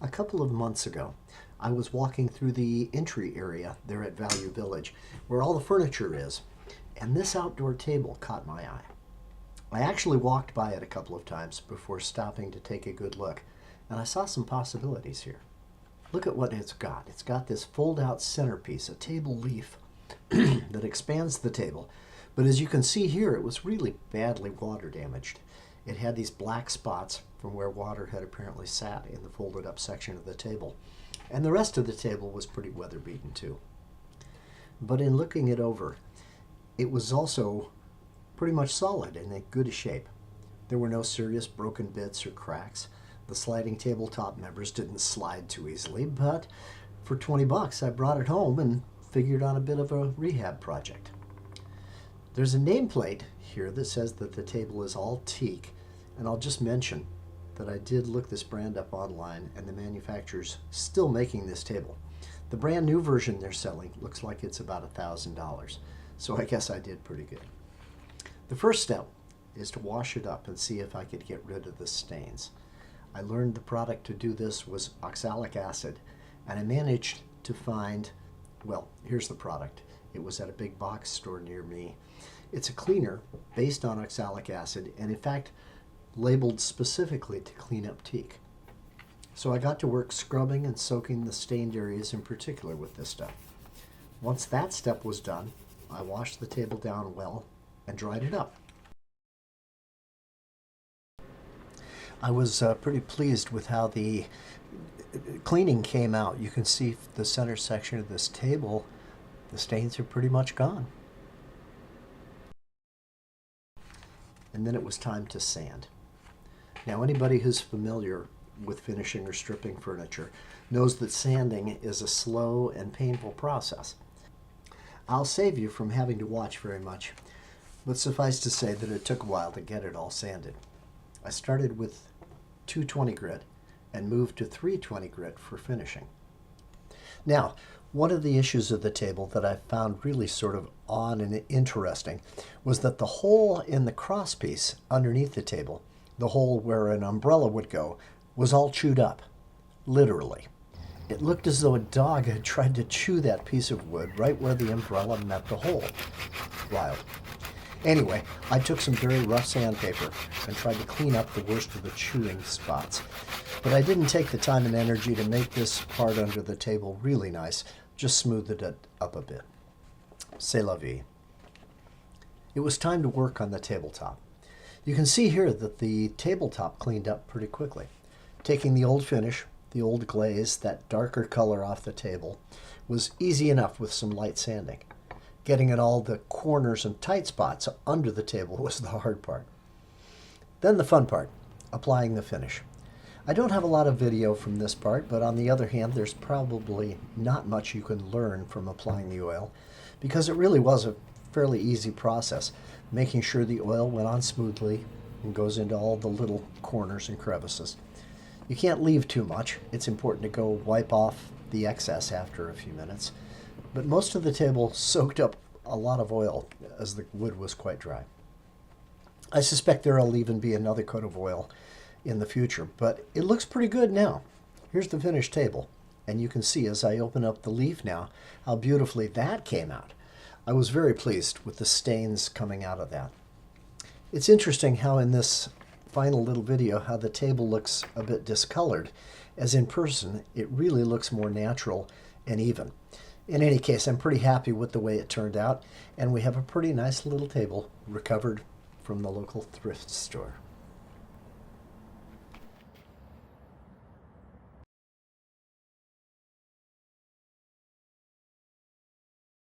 A couple of months ago, I was walking through the entry area there at Value Village, where all the furniture is, and this outdoor table caught my eye. I actually walked by it a couple of times before stopping to take a good look, and I saw some possibilities here. Look at what it's got. It's got this fold-out centerpiece, a table leaf that expands the table, but as you can see here, it was really badly water damaged. It had these black spots from where water had apparently sat in the folded up section of the table. And the rest of the table was pretty weather beaten too. But in looking it over, it was also pretty much solid and in good shape. There were no serious broken bits or cracks. The sliding tabletop members didn't slide too easily, but for 20 bucks I brought it home and figured on a bit of a rehab project. There's a nameplate here that says that the table is all teak, and I'll just mention that I did look this brand up online and the manufacturer's still making this table. The brand new version they're selling looks like it's about $1,000, so I guess I did pretty good. The first step is to wash it up and see if I could get rid of the stains. I learned the product to do this was oxalic acid, and I managed to find, well, here's the product. It was at a big box store near me. It's a cleaner based on oxalic acid and in fact labeled specifically to clean up teak. So I got to work scrubbing and soaking the stained areas in particular with this stuff. Once that step was done, I washed the table down well and dried it up. I was pretty pleased with how the cleaning came out. You can see the center section of this table, the stains are pretty much gone. And then it was time to sand. Now, anybody who's familiar with finishing or stripping furniture knows that sanding is a slow and painful process. I'll save you from having to watch very much, but suffice to say that it took a while to get it all sanded. I started with 220 grit and moved to 320 grit for finishing. Now, one of the issues of the table that I found really sort of odd and interesting was that the hole in the crosspiece underneath the table, the hole where an umbrella would go, was all chewed up, literally. It looked as though a dog had tried to chew that piece of wood right where the umbrella met the hole. Wild. Anyway, I took some very rough sandpaper and tried to clean up the worst of the chewing spots. But I didn't take the time and energy to make this part under the table really nice, just smoothed it up a bit. C'est la vie. It was time to work on the tabletop. You can see here that the tabletop cleaned up pretty quickly. Taking the old finish, the old glaze, that darker color off the table, was easy enough with some light sanding. Getting at all the corners and tight spots under the table was the hard part. Then the fun part, applying the finish. I don't have a lot of video from this part, but on the other hand, there's probably not much you can learn from applying the oil, because it really was a fairly easy process, making sure the oil went on smoothly and goes into all the little corners and crevices. You can't leave too much. It's important to go wipe off the excess after a few minutes, but most of the table soaked up a lot of oil as the wood was quite dry. I suspect there'll even be another coat of oil in the future, but it looks pretty good now. Here's the finished table, and you can see as I open up the leaf now how beautifully that came out. I was very pleased with the stains coming out of that. It's interesting how in this final little video how the table looks a bit discolored, as in person it really looks more natural and even. In any case, I'm pretty happy with the way it turned out, and we have a pretty nice little table recovered from the local thrift store.